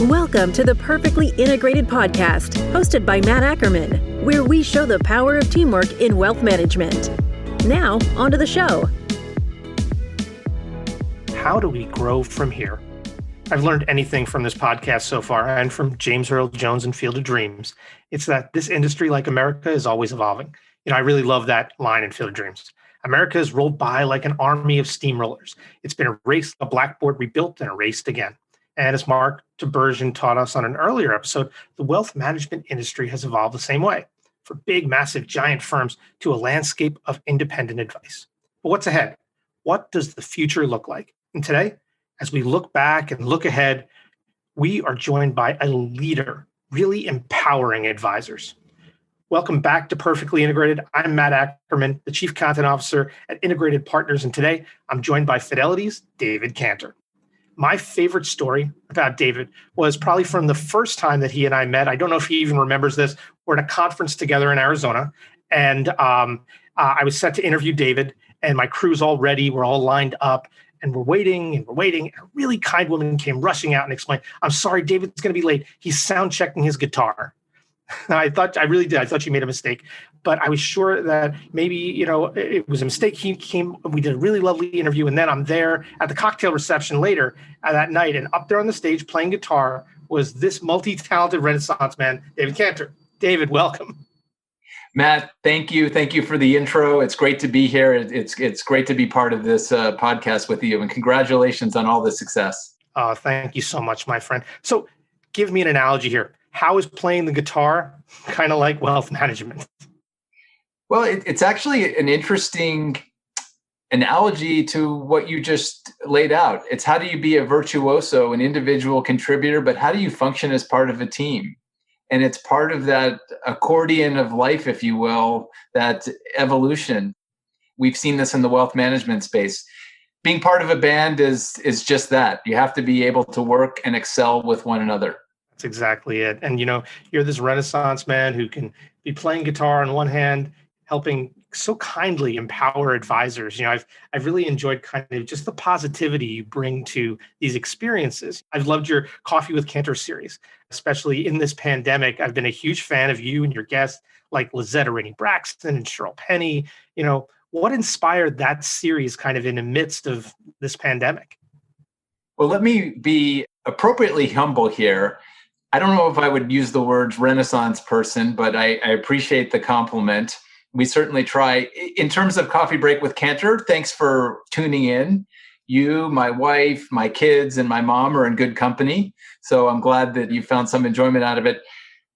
Welcome to the Perfectly Integrated Podcast, hosted by Matt Ackermann, where we show the power of teamwork in wealth management. Now, onto the show. How do we grow from here? I've learned anything from this podcast so far, and from James Earl Jones and Field of Dreams, it's that this industry, like America, is always evolving. I really love that line in Field of Dreams. America has rolled by like an army of steamrollers. It's been erased, a blackboard rebuilt and erased again. And as Mark Tiberghien taught us on an earlier episode, the wealth management industry has evolved the same way, from big, massive, giant firms to a landscape of independent advice. But what's ahead? What does the future look like? And today, as we look back and look ahead, we are joined by a leader, really empowering advisors. Welcome back to Perfectly Integrated. I'm Matt Ackermann, the Chief Content Officer at Integrated Partners, and today I'm joined by Fidelity's David Canter. My favorite story about David was probably from the first time that he and I met. I don't know if he even remembers this. We're at a conference together in Arizona, and I was set to interview David, and my crew's all ready. We're all lined up, and we're waiting, and a really kind woman came rushing out and explained, "I'm sorry, David's going to be late. He's sound checking his guitar." I really did. I thought she made a mistake, but I was sure that maybe, it was a mistake. He came, we did a really lovely interview. And then I'm there at the cocktail reception later that night. And up there on the stage playing guitar was this multi-talented Renaissance man, David Canter. David, welcome. Matt, thank you. Thank you for the intro. It's great to be here. It's great to be part of this podcast with you. And congratulations on all the success. Thank you so much, my friend. So give me an analogy here. How is playing the guitar kind of like wealth management? Well, it's actually an interesting analogy to what you just laid out. It's how do you be a virtuoso, an individual contributor, but how do you function as part of a team? And it's part of that accordion of life, if you will, that evolution. We've seen this in the wealth management space. Being part of a band is just that. You have to be able to work and excel with one another. That's exactly it. And, you're this Renaissance man who can be playing guitar on one hand, helping so kindly empower advisors. I've really enjoyed kind of just the positivity you bring to these experiences. I've loved your Coffee with Canter series, especially in this pandemic. I've been a huge fan of you and your guests like Lizetta Rainey Braxton and Cheryl Penny. What inspired that series kind of in the midst of this pandemic? Well, let me be appropriately humble here. I don't know if I would use the words Renaissance person, but I appreciate the compliment. We certainly try. In terms of Coffee Break with Canter, thanks for tuning in. You, my wife, my kids, and my mom are in good company. So I'm glad that you found some enjoyment out of it.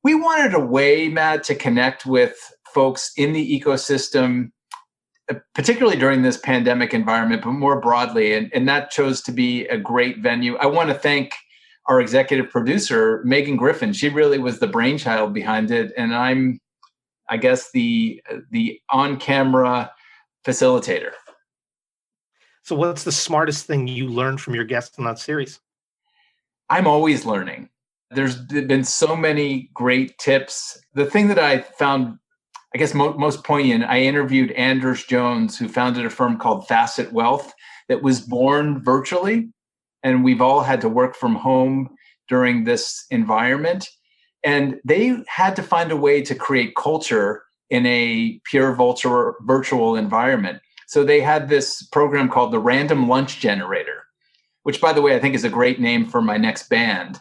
We wanted a way, Matt, to connect with folks in the ecosystem, particularly during this pandemic environment, but more broadly. And that chose to be a great venue. I want to thank our executive producer, Megan Griffin. She really was the brainchild behind it. And I'm, I guess, the on-camera facilitator. So what's the smartest thing you learned from your guests in that series? I'm always learning. There's been so many great tips. The thing that I found, I guess, most poignant, I interviewed Anders Jones, who founded a firm called Facet Wealth that was born virtually. And we've all had to work from home during this environment. And they had to find a way to create culture in a pure virtual environment. So they had this program called the Random Lunch Generator, which, by the way, I think is a great name for my next band.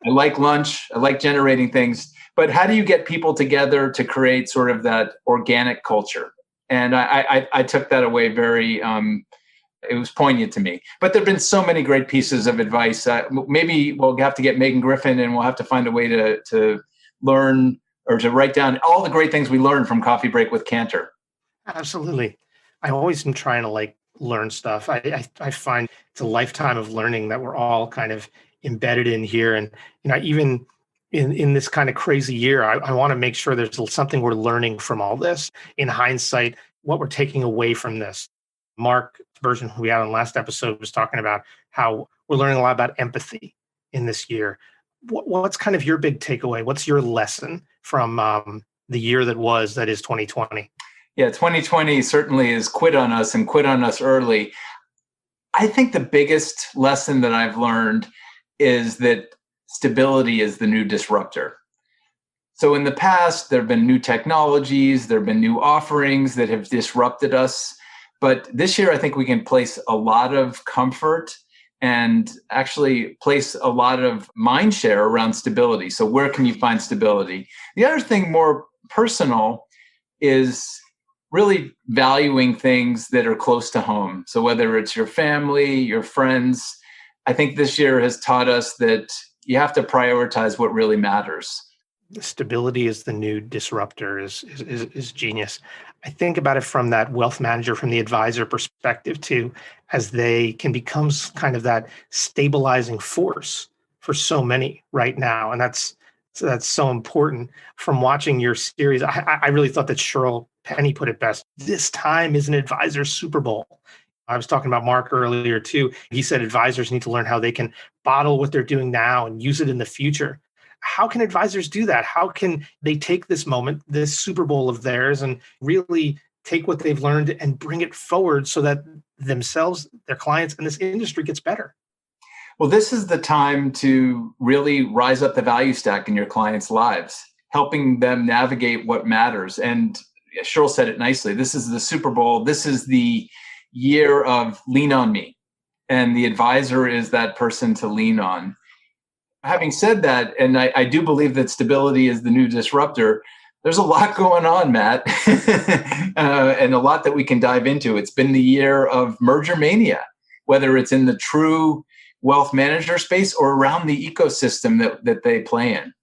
I like lunch. I like generating things. But how do you get people together to create sort of that organic culture? And I took that away very... it was poignant to me. But there have been so many great pieces of advice. Maybe we'll have to get Megan Griffin and we'll have to find a way to learn or to write down all the great things we learned from Coffee Break with Canter. Absolutely. I always am trying to learn stuff. I find it's a lifetime of learning that we're all kind of embedded in here. And, even in this kind of crazy year, I want to make sure there's something we're learning from all this. In hindsight, what we're taking away from this. Mark Tiberghien, who we had on the last episode, was talking about how we're learning a lot about empathy in this year. What's kind of your big takeaway? What's your lesson from the year that is 2020? Yeah, 2020 certainly is quit on us and quit on us early. I think the biggest lesson that I've learned is that stability is the new disruptor. So in the past, there have been new technologies, there have been new offerings that have disrupted us. But this year, I think we can place a lot of comfort and actually place a lot of mind share around stability. So where can you find stability? The other thing, more personal, is really valuing things that are close to home. So whether it's your family, your friends, I think this year has taught us that you have to prioritize what really matters. Stability is the new disruptor is genius. I think about it from that wealth manager, from the advisor perspective too, as they can become kind of that stabilizing force for so many right now. And that's so important. From watching your series, I really thought that Cheryl Penny put it best. This time is an advisor's Super Bowl. I was talking about Mark earlier too. He said advisors need to learn how they can bottle what they're doing now and use it in the future. How can advisors do that? How can they take this moment, this Super Bowl of theirs, and really take what they've learned and bring it forward so that themselves, their clients, and this industry gets better? Well, this is the time to really rise up the value stack in your clients' lives, helping them navigate what matters. And Cheryl said it nicely. This is the Super Bowl. This is the year of lean on me. And the advisor is that person to lean on. Having said that, and I do believe that stability is the new disruptor, there's a lot going on, Matt, and a lot that we can dive into. It's been the year of merger mania, whether it's in the true wealth manager space or around the ecosystem that they play in.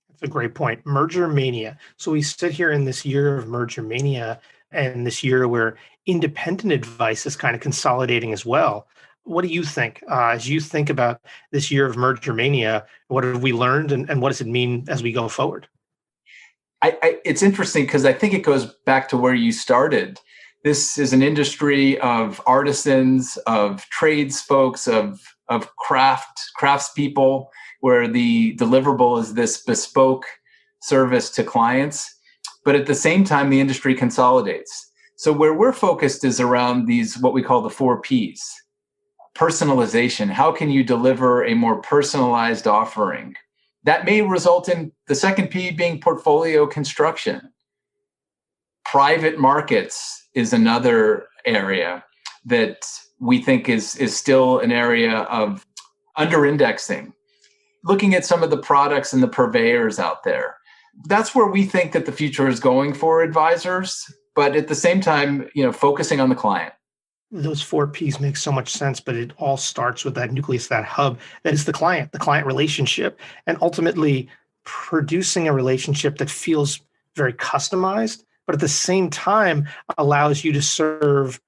That's a great point. Merger mania. So we sit here in this year of merger mania and this year where independent advice is kind of consolidating as well. What do you think? As you think about this year of merger mania, what have we learned and what does it mean as we go forward? It's interesting because I think it goes back to where you started. This is an industry of artisans, of trades folks, of craftspeople, where the deliverable is this bespoke service to clients. But at the same time, the industry consolidates. So where we're focused is around these, what we call the 4 Ps. Personalization. How can you deliver a more personalized offering? That may result in the second P being portfolio construction. Private markets is another area that we think is still an area of under-indexing. Looking at some of the products and the purveyors out there. That's where we think that the future is going for advisors, but at the same time, focusing on the client. Those 4 Ps make so much sense, but it all starts with that nucleus, that hub that is the client relationship, and ultimately producing a relationship that feels very customized, but at the same time allows you to serve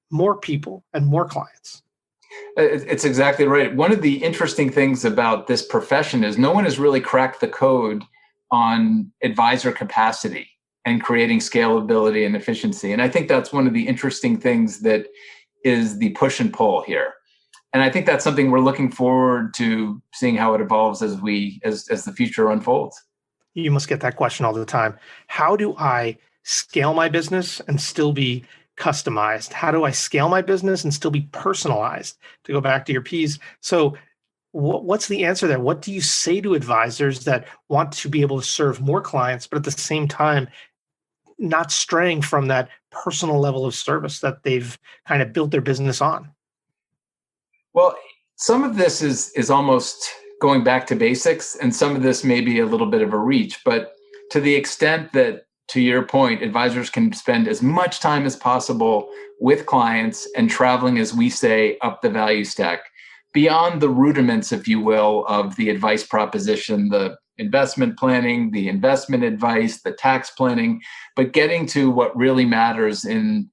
more people and more clients. It's exactly right. One of the interesting things about this profession is no one has really cracked the code on advisor capacity and creating scalability and efficiency. And I think that's one of the interesting things that is the push and pull here. And I think that's something we're looking forward to seeing how it evolves as the future unfolds. You must get that question all the time. How do I scale my business and still be customized? How do I scale my business and still be personalized? To go back to your Ps. So what's the answer there? What do you say to advisors that want to be able to serve more clients, but at the same time, not straying from that personal level of service that they've kind of built their business on? Well, some of this is almost going back to basics, and some of this may be a little bit of a reach, but to the extent that, to your point, advisors can spend as much time as possible with clients and traveling, as we say, up the value stack, beyond the rudiments, if you will, of the advice proposition, the investment planning, the investment advice, the tax planning, but getting to what really matters in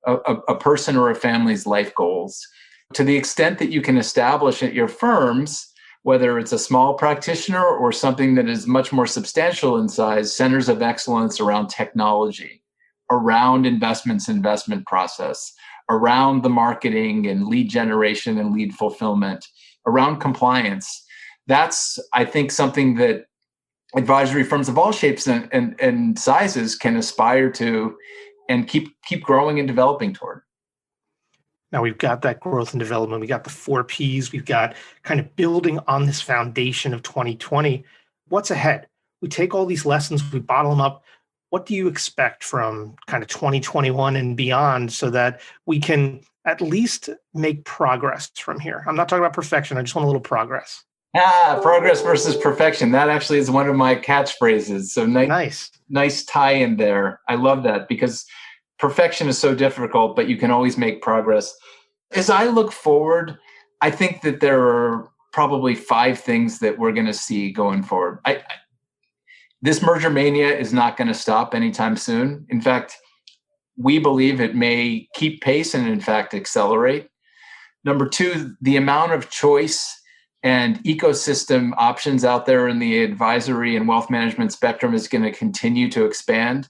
a person or a family's life goals. To the extent that you can establish at your firms, whether it's a small practitioner or something that is much more substantial in size, centers of excellence around technology, around investments, investment process, around the marketing and lead generation and lead fulfillment, around compliance. That's, I think, something that advisory firms of all shapes and sizes can aspire to and keep growing and developing toward. Now we've got that growth and development. We got the 4 Ps. We've got kind of building on this foundation of 2020. What's ahead? We take all these lessons, we bottle them up. What do you expect from kind of 2021 and beyond so that we can at least make progress from here? I'm not talking about perfection. I just want a little progress. Progress versus perfection. That actually is one of my catchphrases. So nice tie in there. I love that because perfection is so difficult, but you can always make progress. As I look forward, I think that there are probably 5 things that we're going to see going forward. This merger mania is not going to stop anytime soon. In fact, we believe it may keep pace and in fact accelerate. Number 2, the amount of choice and ecosystem options out there in the advisory and wealth management spectrum is going to continue to expand.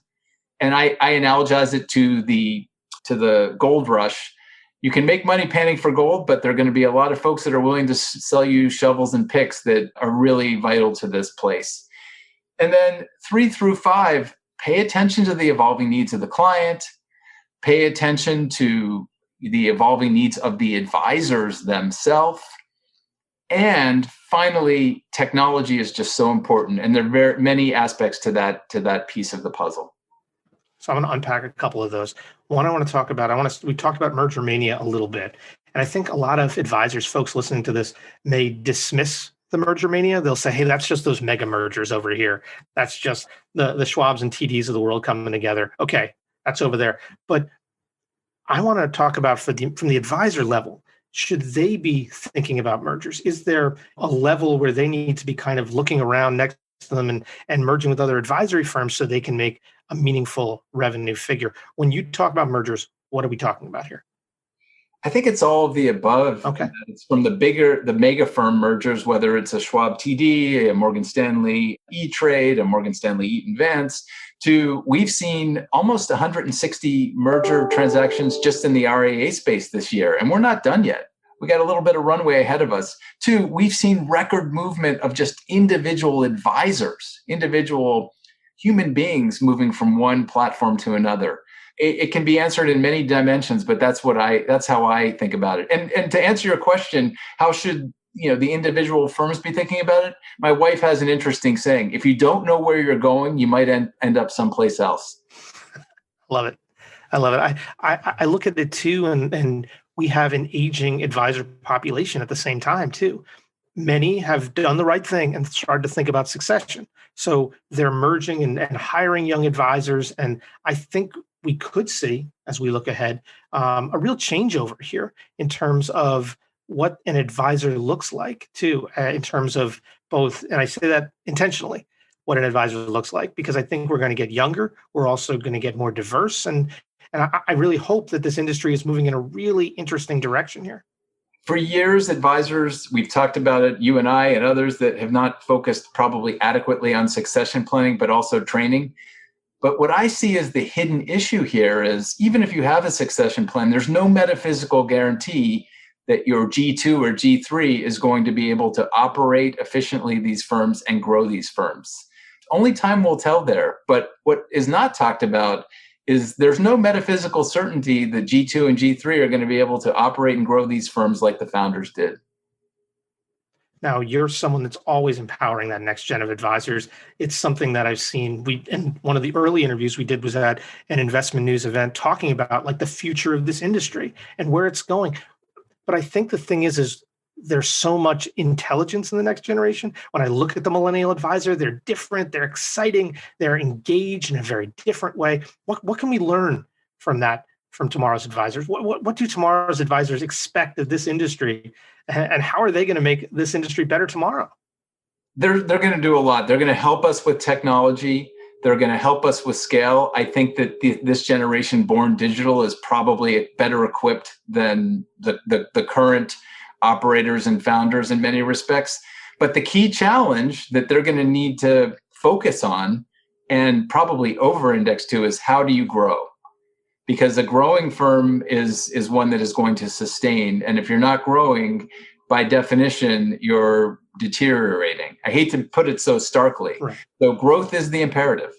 And I analogize it to the gold rush. You can make money panning for gold, but there are going to be a lot of folks that are willing to sell you shovels and picks that are really vital to this place. And then 3 through 5, pay attention to the evolving needs of the client, pay attention to the evolving needs of the advisors themselves. And finally, technology is just so important. And there are very many aspects to that piece of the puzzle. So I'm going to unpack a couple of those. One I want to talk about, we talked about merger mania a little bit. And I think a lot of advisors, folks listening to this, may dismiss the merger mania. They'll say, hey, that's just those mega mergers over here. That's just the Schwabs and TDs of the world coming together. Okay, that's over there. But I want to talk about from the advisor level, should they be thinking about mergers? Is there a level where they need to be kind of looking around next to them and merging with other advisory firms so they can make a meaningful revenue figure? When you talk about mergers, what are we talking about here? I think it's all of the above. Okay. It's from the mega firm mergers, whether it's a Schwab TD, a Morgan Stanley E-Trade, a Morgan Stanley Eaton Vance, to we've seen almost 160 merger transactions just in the RIA space this year, and we're not done yet. We got a little bit of runway ahead of us. 2, we've seen record movement of just individual advisors, individual human beings moving from one platform to another. It can be answered in many dimensions, but that's how I think about it. And to answer your question, how should the individual firms be thinking about it? My wife has an interesting saying: if you don't know where you're going, you might end up someplace else. Love it. I love it. I look at it too, and we have an aging advisor population at the same time too. Many have done the right thing and started to think about succession. So they're merging and hiring young advisors. And I think we could see, as we look ahead, a real changeover here in terms of what an advisor looks like too, in terms of both, and I say that intentionally, what an advisor looks like, because I think we're going to get younger. We're also going to get more diverse. And I really hope that this industry is moving in a really interesting direction here. For years, advisors, we've talked about it, you and I and others, that have not focused probably adequately on succession planning, but also training. But what I see as the hidden issue here is, even if you have a succession plan, there's no metaphysical guarantee that your G2 or G3 is going to be able to operate efficiently these firms and grow these firms. Only time will tell there. But what is not talked about is there's no metaphysical certainty that G2 and G3 are going to be able to operate and grow these firms like the founders did. Now, you're someone that's always empowering that next gen of advisors. It's something that I've seen. And one of the early interviews we did was at an investment news event talking about like the future of this industry and where it's going. But I think the thing is there's so much intelligence in the next generation. When I look at the millennial advisor, they're different, they're exciting, they're engaged in a very different way. What can we learn from that, from tomorrow's advisors? What do tomorrow's advisors expect of this industry? And how are they going to make this industry better tomorrow? They're going to do a lot. They're going to help us with technology. They're going to help us with scale. I think that this generation born digital is probably better equipped than the current operators and founders in many respects. But the key challenge that they're going to need to focus on and probably over-index to is, how do you grow? Because a growing firm is one that is going to sustain. And if you're not growing, by definition, you're deteriorating. I hate to put it so starkly. Right. So growth is the imperative.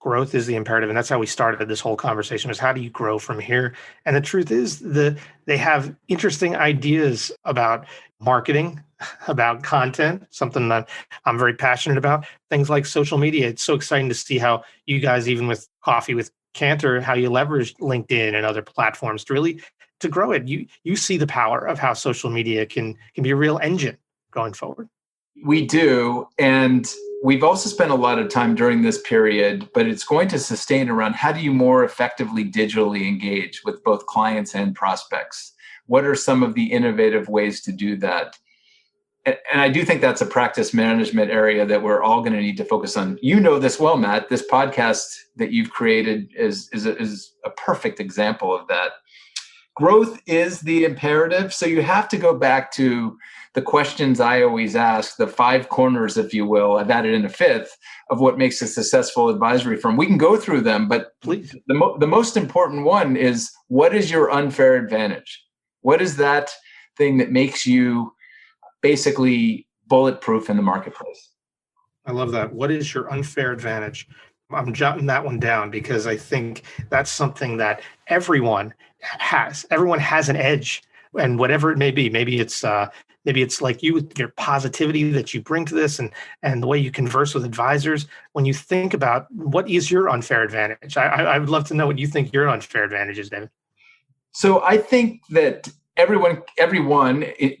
growth is the imperative. And that's how we started this whole conversation, was how do you grow from here? And the truth is they have interesting ideas about marketing, about content, something that I'm very passionate about, things like social media. It's so exciting to see how you guys, even with Coffee with Canter, how you leverage LinkedIn and other platforms to really to grow it. You see the power of how social media can be a real engine going forward. We do. And we've also spent a lot of time during this period, but it's going to sustain around how do you more effectively digitally engage with both clients and prospects? What are some of the innovative ways to do that? And I do think that's a practice management area that we're all going to need to focus on. You know this well, Matt. This podcast that you've created is a perfect example of that. Growth is the imperative. So you have to go back to the questions I always ask, the 5 corners, if you will. I've added in a 5th of what makes a successful advisory firm. We can go through them, but please. The most important one is, what is your unfair advantage? What is that thing that makes you basically bulletproof in the marketplace? I love that. What is your unfair advantage? I'm jotting that one down because I think that's something that everyone has. Everyone has an edge, and whatever it may be. Maybe it's like you with your positivity that you bring to this, and the way you converse with advisors. When you think about what is your unfair advantage, I would love to know what you think your unfair advantage is, David. So I think that everyone,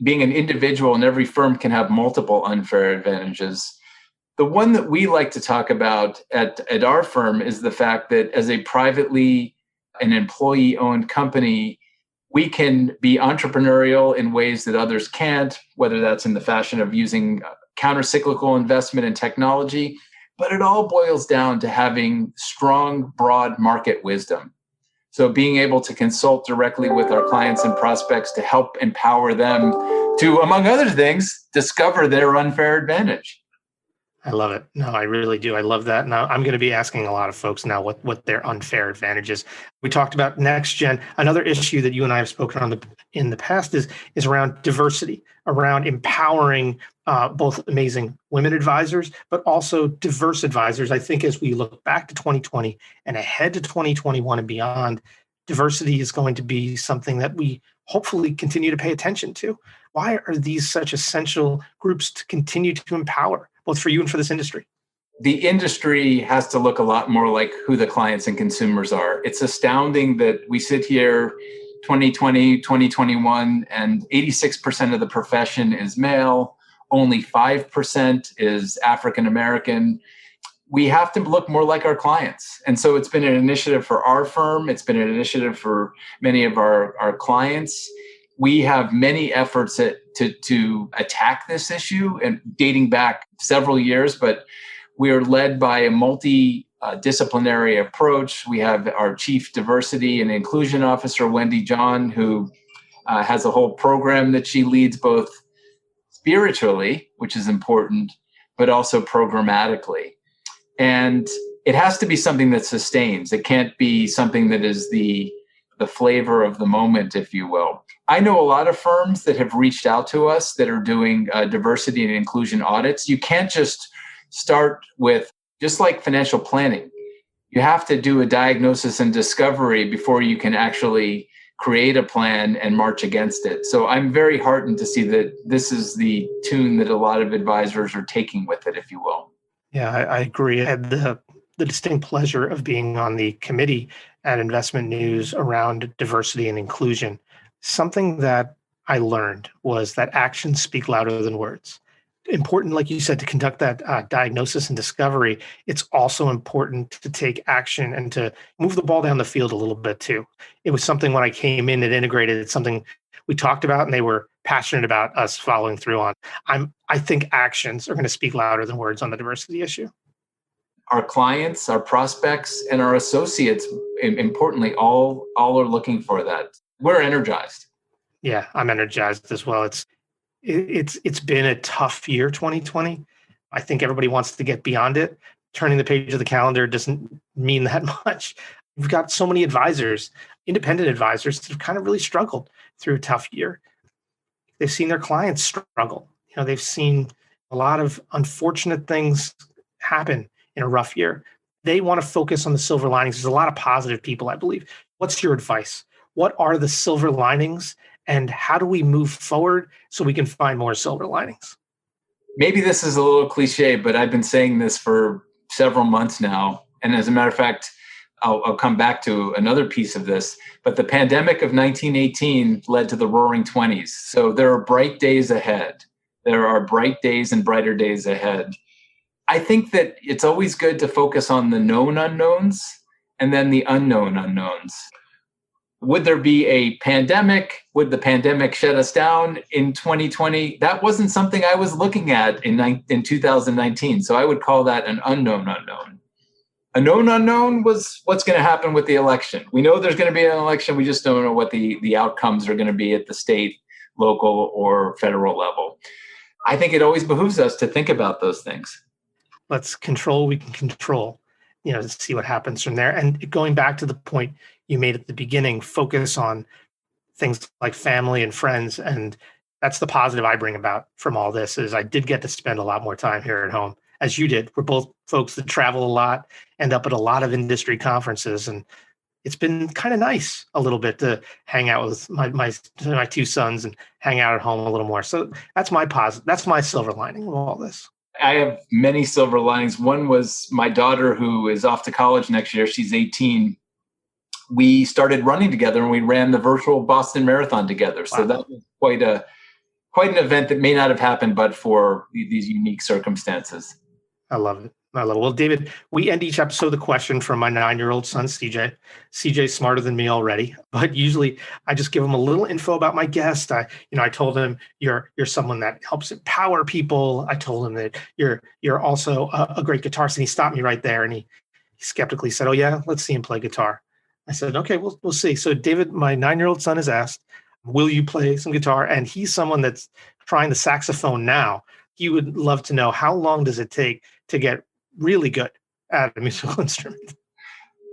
being an individual in every firm, can have multiple unfair advantages. The one that we like to talk about at our firm is the fact that as a privately an employee-owned company, we can be entrepreneurial in ways that others can't, whether that's in the fashion of using counter-cyclical investment in technology, but it all boils down to having strong, broad market wisdom. So being able to consult directly with our clients and prospects to help empower them to, among other things, discover their unfair advantage. I love it. No, I really do. I love that. Now I'm going to be asking a lot of folks now what their unfair advantage is. We talked about next gen. Another issue that you and I have spoken on in the past is around diversity, around empowering both amazing women advisors, but also diverse advisors. I think as we look back to 2020 and ahead to 2021 and beyond, diversity is going to be something that we hopefully continue to pay attention to. Why are these such essential groups to continue to empower, both for you and for this industry? The industry has to look a lot more like who the clients and consumers are. It's astounding that we sit here 2020, 2021, and 86% of the profession is male. Only 5% is African American. We have to look more like our clients. And so it's been an initiative for our firm. It's been an initiative for many of our clients. We have many efforts to attack this issue, and dating back several years, but we are led by a multidisciplinary approach. We have our Chief Diversity and Inclusion Officer, Wendy John, who has a whole program that she leads both spiritually, which is important, but also programmatically. And it has to be something that sustains. It can't be something that is the flavor of the moment, if you will. I know a lot of firms that have reached out to us that are doing diversity and inclusion audits. You can't just start with, just like financial planning, you have to do a diagnosis and discovery before you can actually create a plan and march against it. So I'm very heartened to see that this is the tune that a lot of advisors are taking with it, if you will. Yeah, I agree. I had the distinct pleasure of being on the committee at Investment News around diversity and inclusion. Something that I learned was that actions speak louder than words. Important, like you said, to conduct that diagnosis and discovery. It's also important to take action and to move the ball down the field a little bit too. It was something when I came in at Integrated, it's something we talked about and they were passionate about us following through on. I think actions are going to speak louder than words on the diversity issue. Our clients, our prospects, and our associates, importantly, all are looking for that. We're energized. Yeah, I'm energized as well. It's been a tough year, 2020. I think everybody wants to get beyond it. Turning the page of the calendar doesn't mean that much. We've got so many advisors, independent advisors, that have kind of really struggled through a tough year. They've seen their clients struggle. They've seen a lot of unfortunate things happen in a rough year. they want to focus on the silver linings. There's a lot of positive people, I believe. What's your advice? What are the silver linings, and how do we move forward so we can find more silver linings? Maybe this is a little cliche, but I've been saying this for several months now. And as a matter of fact, I'll come back to another piece of this, but the pandemic of 1918 led to the Roaring Twenties. So there are bright days ahead. There are bright days and brighter days ahead. I think that it's always good to focus on the known unknowns and then the unknown unknowns. Would there be a pandemic? Would the pandemic shut us down in 2020? That wasn't something I was looking at in 2019. So I would call that an unknown unknown. A known unknown was what's going to happen with the election. We know there's going to be an election. We just don't know what the outcomes are going to be at the state, local, or federal level. I think it always behooves us to think about those things. Let's control what we can control, to see what happens from there. And going back to the point you made at the beginning, focus on things like family and friends. And that's the positive I bring about from all this is I did get to spend a lot more time here at home, as you did. We're both folks that travel a lot, end up at a lot of industry conferences. And it's been kind of nice a little bit to hang out with my two sons and hang out at home a little more. So that's my positive. That's my silver lining of all this. I have many silver linings. One was my daughter, who is off to college next year. She's 18. We started running together and we ran the virtual Boston Marathon together. So that was quite an event that may not have happened but for these unique circumstances. I love it. Well, David, we end each episode with a question from my 9-year-old son, CJ. CJ's smarter than me already, but usually I just give him a little info about my guest. I told him you're someone that helps empower people. I told him that you're also a great guitarist, and he stopped me right there, and he skeptically said, "Oh yeah, let's see him play guitar." I said, "Okay, we'll see." So David, my 9-year-old son, has asked, "Will you play some guitar?" And he's someone that's trying the saxophone now. He would love to know, how long does it take to get really good at a musical instrument?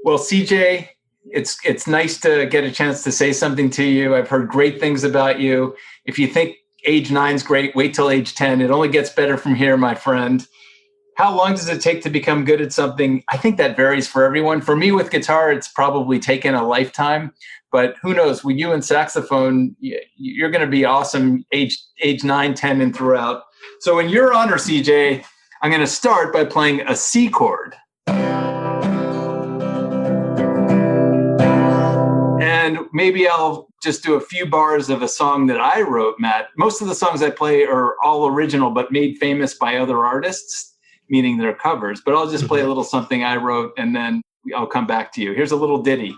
Well, CJ, it's nice to get a chance to say something to you. I've heard great things about you. If you think age 9's great, wait till age 10. It only gets better from here, my friend. How long does it take to become good at something? I think that varies for everyone. For me, with guitar, it's probably taken a lifetime. But who knows? With you and saxophone, you're going to be awesome age 9, 10, and throughout. So in your honor, CJ, I'm going to start by playing a C chord. And maybe I'll just do a few bars of a song that I wrote, Matt. Most of the songs I play are all original, but made famous by other artists, meaning they're covers. But I'll just play a little something I wrote, and then I'll come back to you. Here's a little ditty.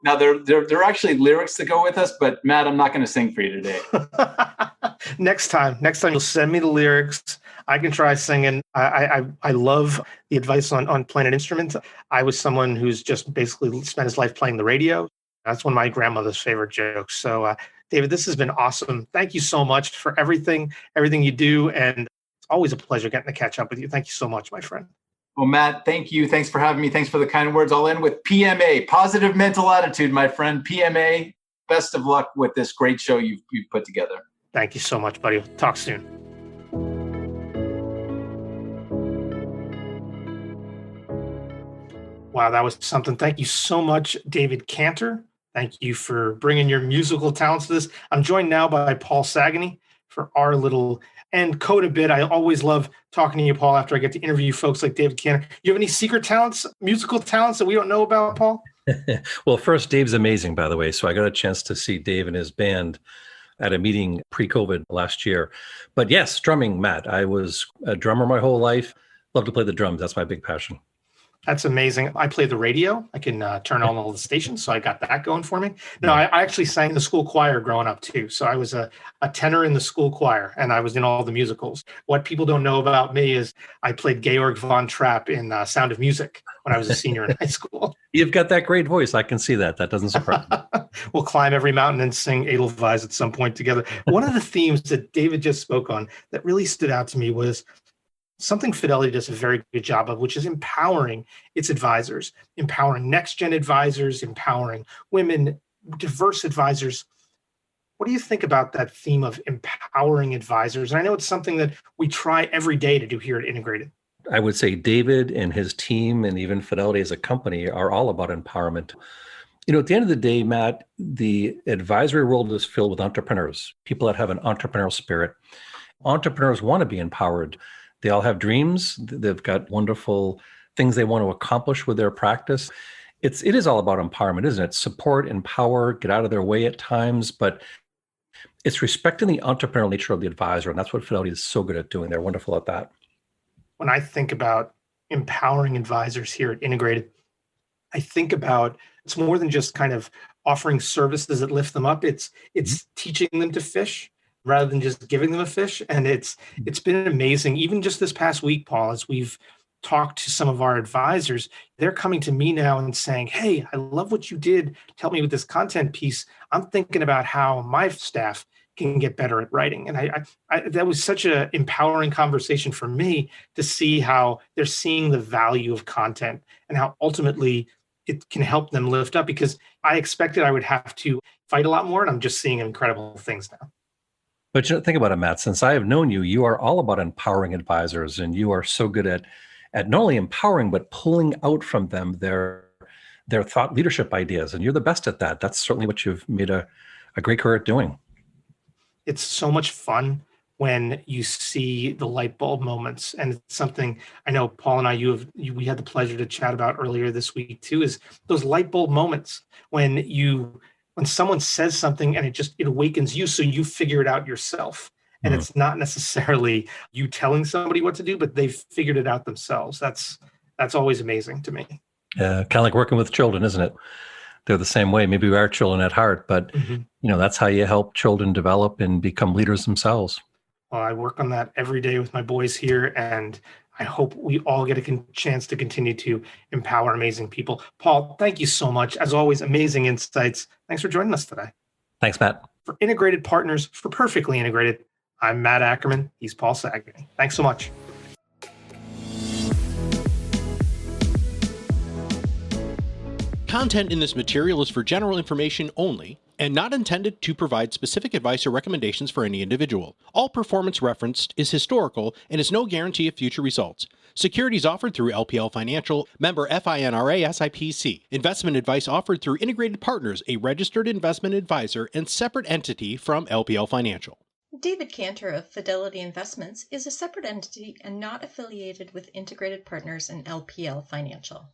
Now, there are actually lyrics that go with us, but Matt, I'm not going to sing for you today. Next time you'll send me the lyrics. I can try singing. I love the advice on playing an instrument. I was someone who's just basically spent his life playing the radio. That's one of my grandmother's favorite jokes. So, David, this has been awesome. Thank you so much for everything you do. And it's always a pleasure getting to catch up with you. Thank you so much, my friend. Well, Matt, thank you. Thanks for having me. Thanks for the kind words. I'll end with PMA, positive mental attitude, my friend. PMA, best of luck with this great show you've put together. Thank you so much, buddy. Talk soon. Wow, that was something. Thank you so much, David Canter. Thank you for bringing your musical talents to this. I'm joined now by Paul Saganey for our little end code a bit. I always love talking to you, Paul, after I get to interview folks like David Canter. You have any secret talents, musical talents that we don't know about, Paul? Well, first, Dave's amazing, by the way. So I got a chance to see Dave and his band at a meeting pre-COVID last year. But yes, drumming, Matt. I was a drummer my whole life. Love to play the drums. That's my big passion. That's amazing. I play the radio. I can turn on all the stations, so I got that going for me. No, I actually sang in the school choir growing up too. So I was a tenor in the school choir, and I was in all the musicals. What people don't know about me is I played Georg von Trapp in Sound of Music when I was a senior in high school. You've got that great voice. I can see that. That doesn't surprise me. We'll climb every mountain and sing Edelweiss at some point together. One of the themes that David just spoke on that really stood out to me was something Fidelity does a very good job of, which is empowering its advisors, empowering next-gen advisors, empowering women diverse advisors. What do you think about that theme of empowering advisors? And I know it's something that we try every day to do here at Integrated. I would say David and his team and even Fidelity as a company are all about empowerment. At the end of the day, Matt, the advisory world is filled with entrepreneurs, people that have an entrepreneurial spirit. Entrepreneurs want to be empowered. They all have dreams. They've got wonderful things they want to accomplish with their practice. It is all about empowerment, isn't it? Support, empower, get out of their way at times, but it's respecting the entrepreneurial nature of the advisor. And that's what Fidelity is so good at doing. They're wonderful at that. When I think about empowering advisors here at Integrated, I think about it's more than just kind of offering services that lift them up. It's teaching them to fish rather than just giving them a fish. And it's been amazing. Even just this past week, Paul, as we've talked to some of our advisors, they're coming to me now and saying, hey, I love what you did. Help me with this content piece. I'm thinking about how my staff can get better at writing. And I that was such an empowering conversation for me to see how they're seeing the value of content and how ultimately it can help them lift up, because I expected I would have to fight a lot more, and I'm just seeing incredible things now. But think about it, Matt, since I have known you, you are all about empowering advisors, and you are so good at not only empowering, but pulling out from them their thought leadership ideas. And you're the best at that. That's certainly what you've made a great career at doing. It's so much fun when you see the light bulb moments. And it's something I know Paul and I, we had the pleasure to chat about earlier this week too, is those light bulb moments when someone says something and it awakens you, so you figure it out yourself. And it's not necessarily you telling somebody what to do, but they've figured it out themselves. That's always amazing to me. Yeah, kind of like working with children, isn't it? They're the same way. Maybe we are children at heart, but that's how you help children develop and become leaders themselves. Well, I work on that every day with my boys here, and I hope we all get a chance to continue to empower amazing people. Paul, thank you so much. As always, amazing insights. Thanks for joining us today. Thanks, Matt. For Integrated Partners, for Perfectly Integrated, I'm Matt Ackermann. He's Paul Sagney. Thanks so much. Content in this material is for general information only and not intended to provide specific advice or recommendations for any individual. All performance referenced is historical and is no guarantee of future results. Securities offered through LPL Financial, member FINRA SIPC. Investment advice offered through Integrated Partners, a registered investment advisor and separate entity from LPL Financial. David Canter of Fidelity Investments is a separate entity and not affiliated with Integrated Partners and LPL Financial.